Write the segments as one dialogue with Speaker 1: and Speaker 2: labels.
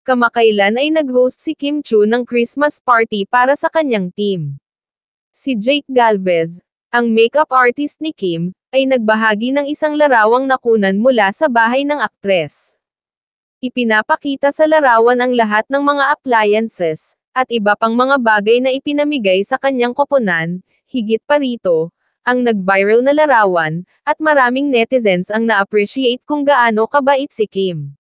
Speaker 1: Kamakailan ay nag-host si Kim Chu ng Christmas party para sa kanyang team. Si Jake Galvez, ang makeup artist ni Kim, ay nagbahagi ng isang larawang nakunan mula sa bahay ng aktres. Ipinapakita sa larawan ang lahat ng mga appliances, at iba pang mga bagay na ipinamigay sa kanyang koponan. Higit pa rito, ang nag-viral na larawan, at maraming netizens ang na-appreciate kung gaano kabait si Kim.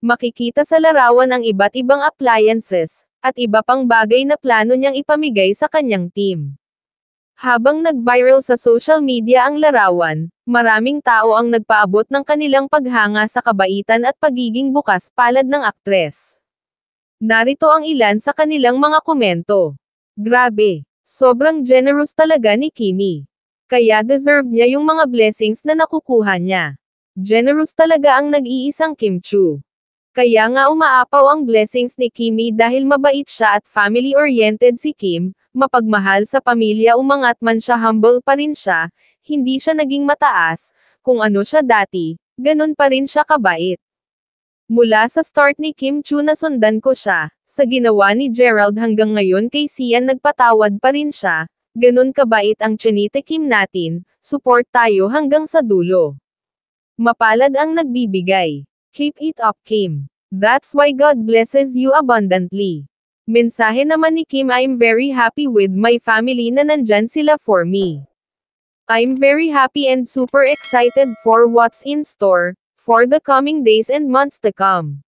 Speaker 1: Makikita sa larawan ang iba't ibang appliances, at iba pang bagay na plano niyang ipamigay sa kanyang team. Habang nag-viral sa social media ang larawan, maraming tao ang nagpaabot ng kanilang paghanga sa kabaitan at pagiging bukas palad ng aktres. Narito ang ilan sa kanilang mga komento. Grabe! Sobrang generous talaga ni Kimi. Kaya deserve niya yung mga blessings na nakukuha niya. Generous talaga ang nag-iisang Kim Chu. Kaya nga umaapaw ang blessings ni Kimi dahil mabait siya at family-oriented si Kim, mapagmahal sa pamilya umangat man siya humble pa rin siya, hindi siya naging mataas, kung ano siya dati, ganun pa rin siya kabait. Mula sa start ni Kim Chu na sundan ko siya, sa ginawa ni Gerald hanggang ngayon kay Sian nagpatawad pa rin siya, ganun kabait ang Chinite Kim natin, support tayo hanggang sa dulo. Mapalad ang nagbibigay. Keep it up Kim. That's why God blesses you abundantly. Mensahe naman ni Kim, I'm very happy with my family na nandyan sila for me. I'm very happy and super excited for what's in store, for the coming days and months to come.